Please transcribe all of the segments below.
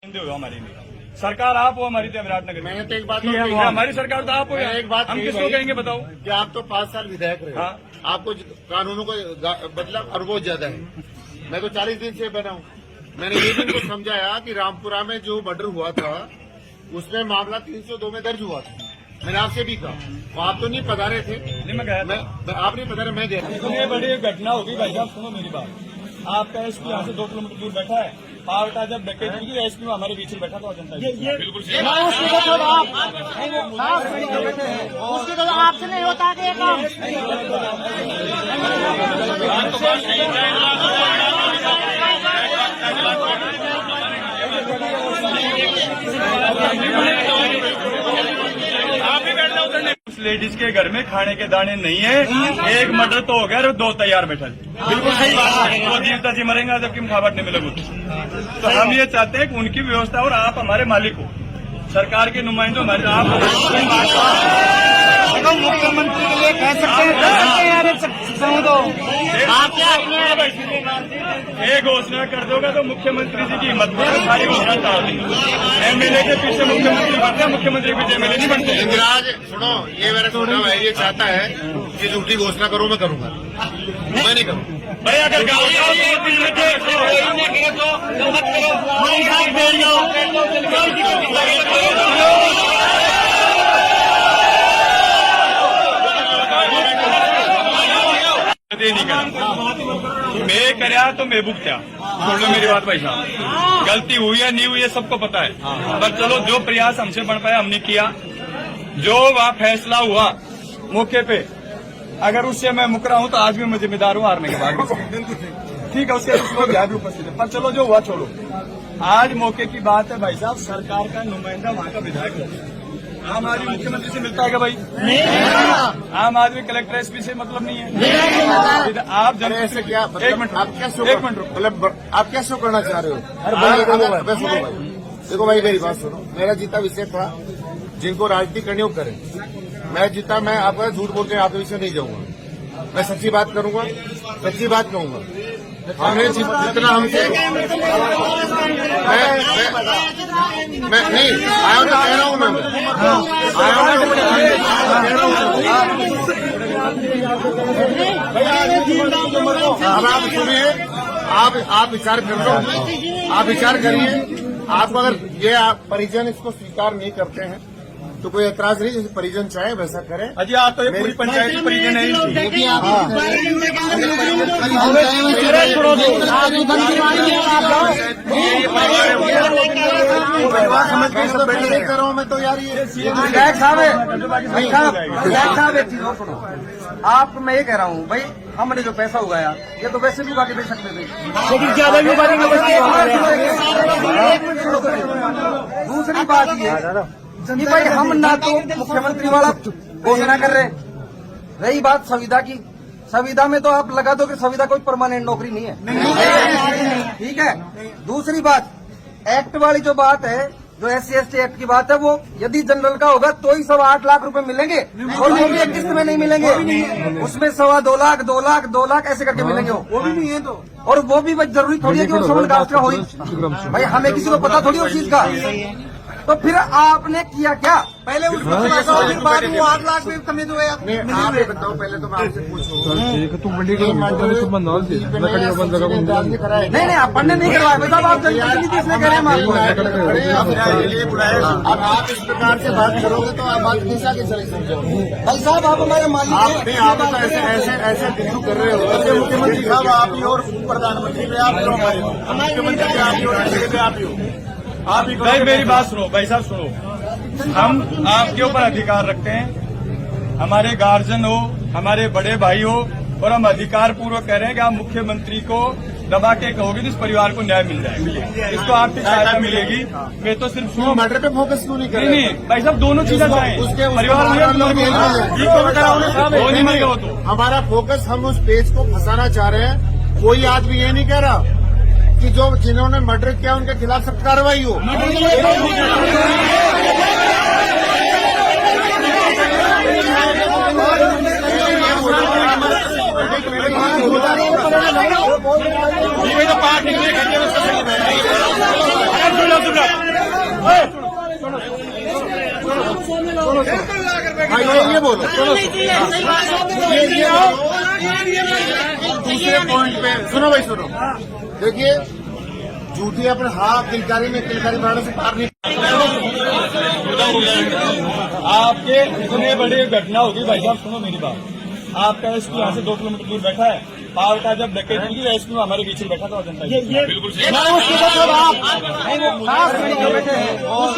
हमारे लिए सरकार आप हो, हमारी तो विराटनगर। मैंने तो एक बात हमारी सरकार तो आप हो। एक बात हम किसको कहेंगे बताओ कि आप तो 5 साल विधायक रहे। हाँ। आपको कानूनों को मतलब और बहुत ज्यादा है। मैं तो 40 दिन से बना हूँ। मैंने ये भी इनको समझाया कि रामपुरा में जो मर्डर हुआ था उसमें मामला 302 में दर्ज हुआ था। मैंने आपसे भी कहा, वो आप तो नहीं पधारे थे। नहीं, मैं गया था। आप नहीं पधारे, मैं गया। इतनी बड़ी घटना होगी भाई साहब, सुनो मेरी बात। आपका एसपी यहाँ से 2 किलोमीटर दूर बैठा है। पावटा जब डकैती हुई थी एसपी हमारे बीच में बैठा था जनता। बिल्कुल सही। उसकी तो आपसे नहीं होता कि ये काम। उस लेडीज के घर में खाने के दाने नहीं है। एक मर्डर तो हो गया और 2 तैयार बैठा। बिल्कुल सही बात है। वो जीवता जी मरेंगे जबकि मुखावट नहीं मिलेगा। तो हम ये चाहते हैं कि उनकी व्यवस्था और आप हमारे मालिक हो, सरकार के नुमाइंदों हमारे। आप मुख्यमंत्री के लिए कह सकते हैं एक घोषणा कर दोगे तो मुख्यमंत्री जी की हिम्मत सारी घोषणा टाल देंगे। एमएलए के पीछे मुख्यमंत्री बनते हैं, मुख्यमंत्री के पीछे एमएलए नहीं बनते। इंदिराज सुनो, ये मेरा छोटा भाई ये चाहता है कि झूठी घोषणा करो, मैं करूंगा। मैं नहीं करूँ भाई। अगर नहीं करा मैं करया तो मैं भुगत्या। छोड़ लो मेरी बात भाई साहब, गलती हुई है नहीं हुई है सबको पता है। पर चलो जो प्रयास हमसे बन पाया हमने किया। जो वहाँ फैसला हुआ मौके पे, अगर उससे मैं मुकरा हूँ तो आज भी मैं जिम्मेदार हूँ हारने के बाद। ठीक है, उसके लोग यहाँ भी उपस्थित है। पर चलो जो हुआ छोड़ो। आज मौके की बात है भाई साहब, सरकार का नुमाइंदा वहाँ का विधायक है। आम आदमी मुख्यमंत्री से मिलता है क्या भाई? नहीं। आम आदमी कलेक्टर एसपी से मतलब नहीं है। आप जन ऐसे क्या एक मिनट आप क्या शो एक मिनट मतलब आप क्या शो करना चाह रहे हो? देखो भाई मेरी बात सुनो। मेरा जीता विषय था जिनको राजनीति करनी हो करें। मैं जीता, मैं आपका झूठ बोल के आपके विषय नहीं जाऊंगा। मैं सच्ची बात करूंगा, सच्ची बात कहूंगा। हमने जितना हमसे मैं नहीं आया तो कह रहा हूँ। मैं आया अब आप सुनिए, आप विचार कर लो, आप विचार करिए। आपको अगर ये परिजन इसको स्वीकार नहीं करते हैं तो कोई एतराज नहीं, जैसे परिजन चाहे वैसा करें। अजी आप तो ये पूरी पंचायत की परिजन है। समझ के सब बैठे नहीं कर रहा हूँ मैं तो यार। ये विधायक साहब एक चीज और सुनो। आप मैं ये कह रहा हूँ भाई, हमने जो पैसा उगाया ये तो वैसे भी बाकी दे सकते थे, लेकिन ज्यादा भी दूसरी बात ये कि भाई हम ना तो मुख्यमंत्री वाला घोषणा कर रहे। रही बात संविदा की, संविदा में तो आप लगा दो कि संविदा कोई परमानेंट नौकरी नहीं है। ठीक है। दूसरी बात, एक्ट वाली जो बात है, जो SC/ST एक्ट की बात है, वो यदि जनरल का होगा तो ही 8.25 लाख रुपए मिलेंगे और वो भी एक किस्त में नहीं मिलेंगे। उसमें 2.25 लाख 2 लाख ऐसे करके मिलेंगे। वो भी नहीं है तो, और वो भी जरूरी थोड़ी है कि वो समन कास्ट का हो। भाई हमें किसी को पता थोड़ी उस चीज का। तो फिर आपने किया क्या? पहले उसको 8 लाख में कमिट हुए। आप बताओ पहले तो मैं आपसे पूछूं। नहीं अपन ने नहीं करवाया भाई साहब, आप जनप्रतिनिधि इसलिए कह रहे हैं अब आप इस प्रकार से बात करोगे तो आप बात कैसे आगे चले समझोगे? भाई साहब आप हमारे मालिक हैं। आप तो ऐसे बिल्कुल कर रहे हो। मुख्यमंत्री साहब आप ही और प्रधानमंत्री में आप हो, मुख्यमंत्री आप ही और आप ही हो। भाई मेरी बात सुनो भाई साहब, सुनो। हम आपके ऊपर अधिकार रखते हैं, हमारे गार्जियन हो, हमारे बड़े भाई हो, और हम अधिकार पूर्वक कह रहे हैं कि आप मुख्यमंत्री को दबा के कहोगे तो इस परिवार को न्याय मिल जाएगा, इसको आर्थिक सहायता मिलेगी। मैं तो सिर्फ सुनो, मर्डर पे फोकस क्यों नहीं कर रहे? नहीं भाई साहब, दोनों चीजें चाहें। परिवार तो हमारा फोकस, हम उस पेज को फंसाना चाह रहे हैं। कोई आदमी ये नहीं कह रहा कि जो जिन्होंने मर्डर किया उनके खिलाफ सख्त कार्रवाई हो। पार्टी ये बोलो दूसरे पॉइंट पे सुनो भाई सुनो। देखिए झूठी अपने हाथ किलकारी बनाने से पार नहीं। आपके इतने बड़ी घटना होगी भाई साहब, सुनो मेरी बात। आपका एसपी यहाँ से 2 किलोमीटर दूर बैठा है, पावर का जब डकैती हुई एसपी हमारे बीच में बैठा था जनता बिल्कुल उसके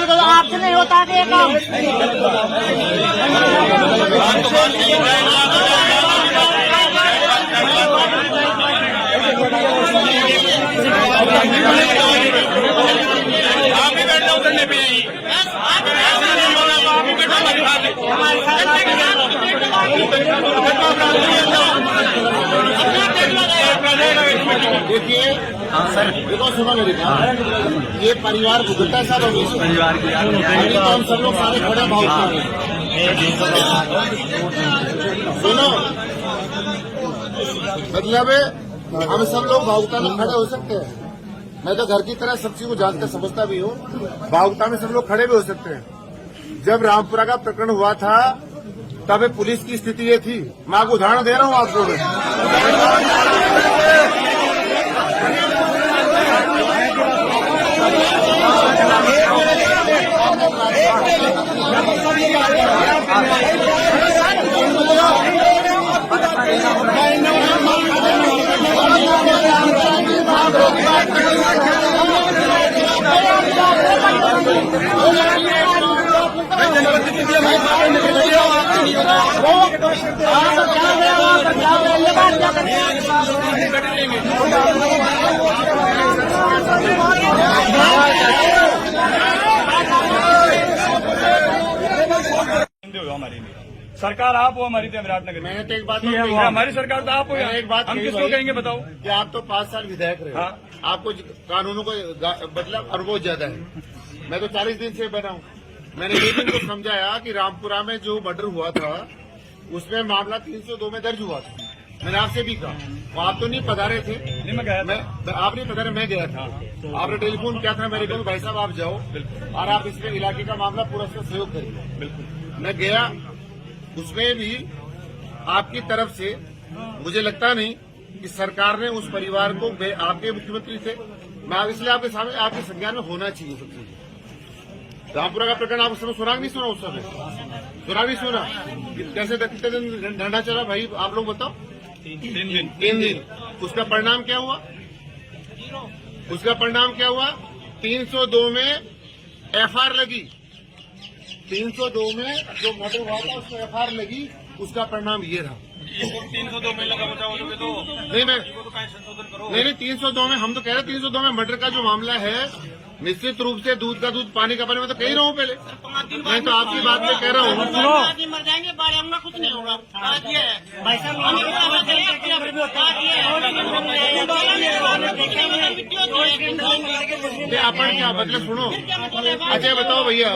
तो आपसे नहीं होता था ये काम। आप भी बैठ जाओ धरने पे यही। देखिए सर देखो सुनो मेरी बात, ये परिवार भुगतता साल होगी परिवार की तो हम सब लोग सारे खड़े भाव सुनो, मतलब हम सब लोग भावुकता में खड़े हो सकते हैं। मैं तो घर की तरह सब चीज को जानकर समझता भी हूँ, भावुकता में सब लोग खड़े भी हो सकते हैं। जब रामपुरा का प्रकरण हुआ था तब पुलिस की स्थिति ये थी। मैं आपको उदाहरण दे रहा हूँ आपको। हमारी सरकार आप हो, हमारी तो विराटनगर में। मैंने तो एक बात हमारी सरकार तो आप हो यार। एक बात हम कही किसको भाई कहेंगे बताओ कि आप तो 5 साल विधायक रहे हो, हाँ। आपको कानूनों को मतलब अनुभव ज्यादा है। मैं तो 40 दिन से बना हूँ। मैंने एक दिन को समझाया कि रामपुरा में जो मर्डर हुआ था उसमें मामला 302 में दर्ज हुआ था। मैंने आपसे भी कहा, वो आप तो नहीं पधारे थे। नहीं मैं गया था। आप नहीं पधारे, मैं गया था। आपने टेलीफोन किया था मेरे को, भाई साहब आप जाओ और आप इसमें इलाके का मामला पूरा उसका सहयोग करिए। बिल्कुल मैं गया, उसमें भी आपकी तरफ से मुझे लगता नहीं कि सरकार ने उस परिवार को, आपके मुख्यमंत्री थे, मैं इसलिए आपके सामने आपके संज्ञान में होना चाहिए सब चीज। रामपुरा का प्रकरण आप उस समय सुना नहीं सुना? उस समय सुना नहीं सुना? कैसे कितने दिन धरना चला भाई आप लोग बताओ? 3 दिन। उसका परिणाम क्या हुआ? उसका परिणाम क्या हुआ? 302 में एफआईआर लगी। 302 में जो मर्डर हुआ था उसमें एफआईआर लगी। उसका परिणाम ये रहा। 302 में लगा बचाओ तो नहीं मैं नहीं 302 में हम तो कह रहे 302 में मर्डर का जो मामला है, निश्चित रूप से दूध का दूध पानी का पानी, मैं तो कह रहा हूँ पहले। मैं तो आपकी बात में कह रहा हूँ। मर जाएंगे, बारे हमला कुछ नहीं होगा। अपन क्या मतलब सुनो, अच्छा बताओ भैया,